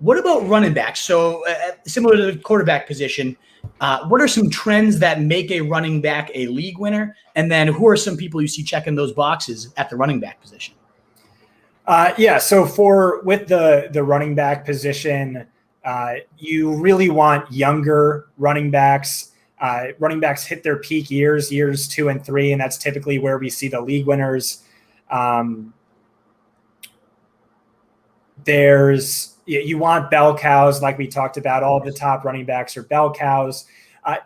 What about running backs? So similar to the quarterback position, what are some trends that make a running back a league winner? And then who are some people you see checking those boxes at the running back position? So with the running back position, you really want younger running backs. Running backs hit their peak years 2 and 3, and that's typically where we see the league winners. You want bell cows, like we talked about. All the top running backs are bell cows.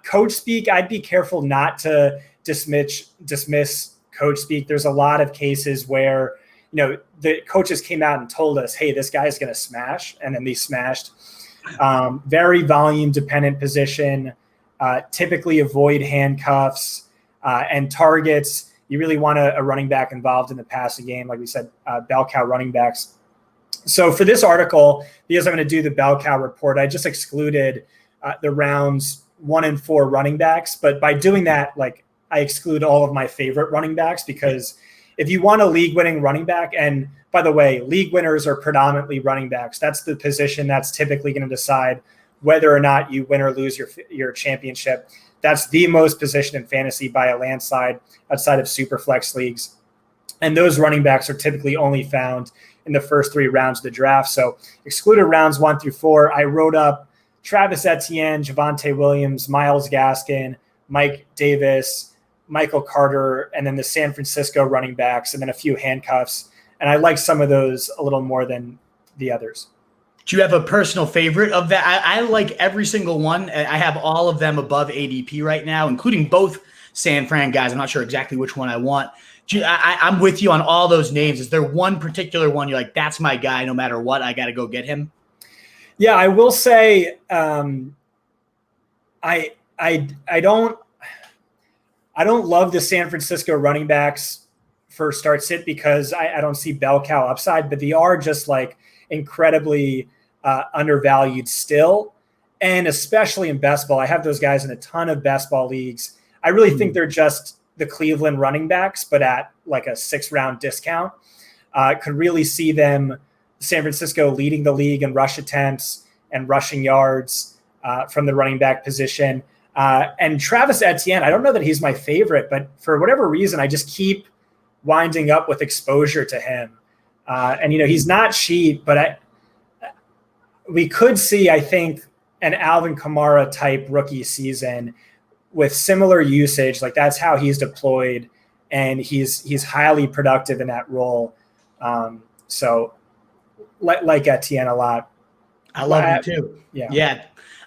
Coach speak, I'd be careful not to dismiss coach speak. There's a lot of cases where, the coaches came out and told us, hey, this guy's going to smash, and then they smashed. Very volume dependent position. Typically avoid handcuffs and targets. You really want a running back involved in the passing game. Like we said, bell cow running backs. So for this article, because I'm going to do the bell cow report, I just excluded the rounds 1 and 4 running backs. But by doing that, I exclude all of my favorite running backs, because if you want a league winning running back, and by the way, league winners are predominantly running backs. That's the position that's typically going to decide whether or not you win or lose your championship. That's the most position in fantasy by a landslide outside of super flex leagues. And those running backs are typically only found in the first 3 rounds of the draft. So excluded rounds 1 through 4. I wrote up Travis Etienne, Javonte Williams, Myles Gaskin, Mike Davis, Michael Carter, and then the San Francisco running backs, and then a few handcuffs. And I like some of those a little more than the others. Do you have a personal favorite of that? I like every single one. I have all of them above ADP right now, including both San Fran guys. I'm not sure exactly which one I want. I'm with you on all those names. Is there one particular one you're like, that's my guy, no matter what, I got to go get him? Yeah, I will say I don't love the San Francisco running backs for start sit, because I don't see bell cow upside, but they are just incredibly undervalued still. And especially in best ball, I have those guys in a ton of best ball leagues. I really think they're just the Cleveland running backs, but at a 6-round discount. Could really see them, San Francisco, leading the league in rush attempts and rushing yards from the running back position. And Travis Etienne, I don't know that he's my favorite, but for whatever reason, I just keep winding up with exposure to him. And he's not cheap, but we could see, I think, an Alvin Kamara type rookie season with similar usage. That's how he's deployed, and he's highly productive in that role. So like Etienne a lot. I love him too. Yeah.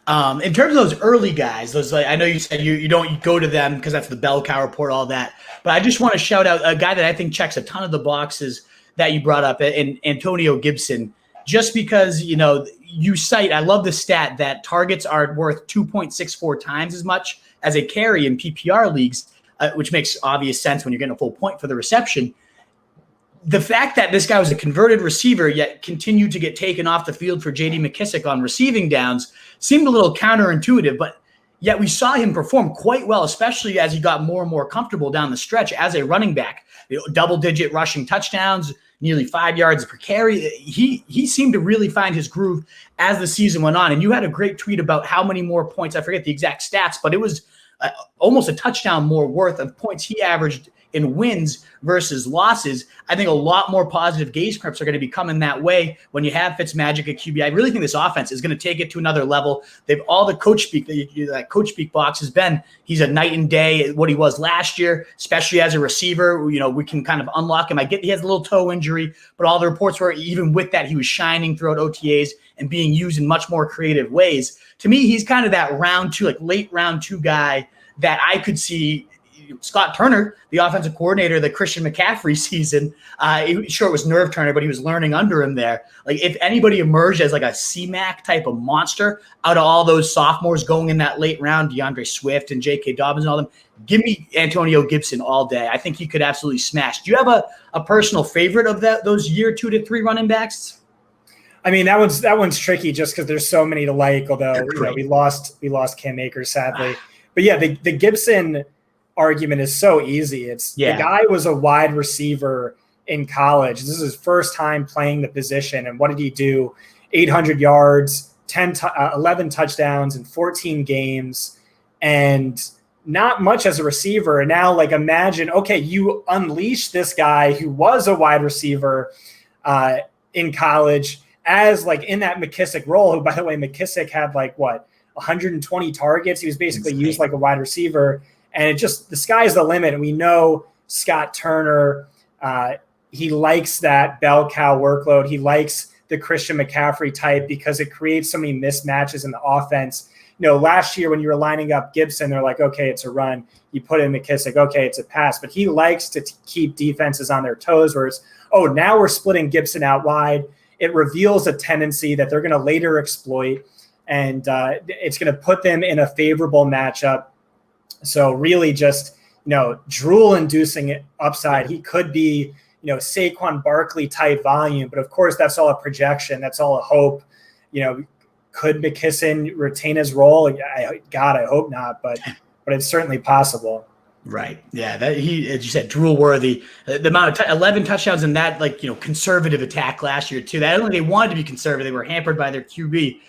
In terms of those early guys, I know you said you don't go to them because that's the bell cow report, all that. But I just want to shout out a guy that I think checks a ton of the boxes that you brought up, in Antonio Gibson. Just because you cite, I love the stat that targets are worth 2.64 times as much as a carry in PPR leagues, which makes obvious sense when you're getting a full point for the reception. The fact that this guy was a converted receiver yet continued to get taken off the field for J.D. McKissic on receiving downs seemed a little counterintuitive, but yet we saw him perform quite well, especially as he got more and more comfortable down the stretch as a running back. Double-digit rushing touchdowns, nearly 5 yards per carry. He seemed to really find his groove as the season went on. And you had a great tweet about how many more points, I forget the exact stats, but it was almost a touchdown more worth of points he averaged in wins versus losses. I think a lot more positive gauge scripts are going to be coming that way when you have Fitzmagic at QB. I really think this offense is going to take it to another level. They've all the coach speak, that coach speak box has been, he's a night and day what he was last year, especially as a receiver. We can kind of unlock him. I get he has a little toe injury, but all the reports were even with that, he was shining throughout OTAs and being used in much more creative ways. To me, he's kind of that round 2, late round 2 guy that I could see. Scott Turner, the offensive coordinator, the Christian McCaffrey season, sure it was Nerve Turner, but he was learning under him there. If anybody emerged as a C-Mac type of monster out of all those sophomores going in that late round, DeAndre Swift and J.K. Dobbins and all them, give me Antonio Gibson all day. I think he could absolutely smash. Do you have a personal favorite of those year 2 to 3 running backs? I mean, that one's tricky just because there's so many to like, although we lost Cam Akers, sadly. But yeah, the Gibson argument is so easy. The guy was a wide receiver in college. This is his first time playing the position. And what did he do 800 yards, 11 touchdowns in 14 games, and not much as a receiver. And now, like, imagine, okay, you unleash this guy who was a wide receiver in college as like in that McKissick role, who, by the way, McKissick had like 120 targets. He was basically used like a wide receiver, and it just, the sky's the limit. And we know Scott Turner, he likes that bell cow workload. He likes the Christian McCaffrey type because it creates so many mismatches in the offense. Last year when you were lining up Gibson, they're like, okay, it's a run. You put in McKissick, okay, it's a pass. But he likes to keep defenses on their toes, where it's, oh, now we're splitting Gibson out wide. It reveals a tendency that they're going to later exploit, and it's going to put them in a favorable matchup. So really just, drool-inducing upside. He could be, Saquon Barkley type volume, but of course that's all a projection. That's all a hope. Could McKisson retain his role? God, I hope not, but it's certainly possible. Right. Yeah. That as you said, drool worthy. The amount of 11 touchdowns in that, conservative attack last year too. That only they wanted to be conservative. They were hampered by their QB.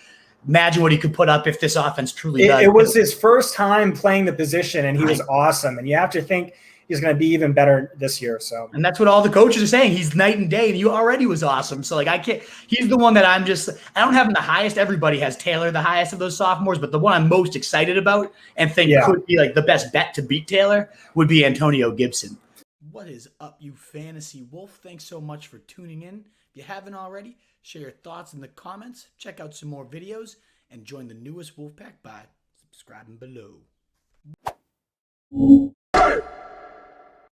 Imagine what he could put up if this offense truly does. It was his first time playing the position, and he was awesome. And you have to think he's going to be even better this year. So, and that's what all the coaches are saying. He's night and day, and he already was awesome. So, I can't. He's the one that I don't have him the highest. Everybody has Taylor the highest of those sophomores, but the one I'm most excited about and think could be like the best bet to beat Taylor would be Antonio Gibson. What is up, you fantasy wolf? Thanks so much for tuning in. If you haven't already, share your thoughts in the comments. Check out some more videos and join the newest Wolfpack by subscribing below.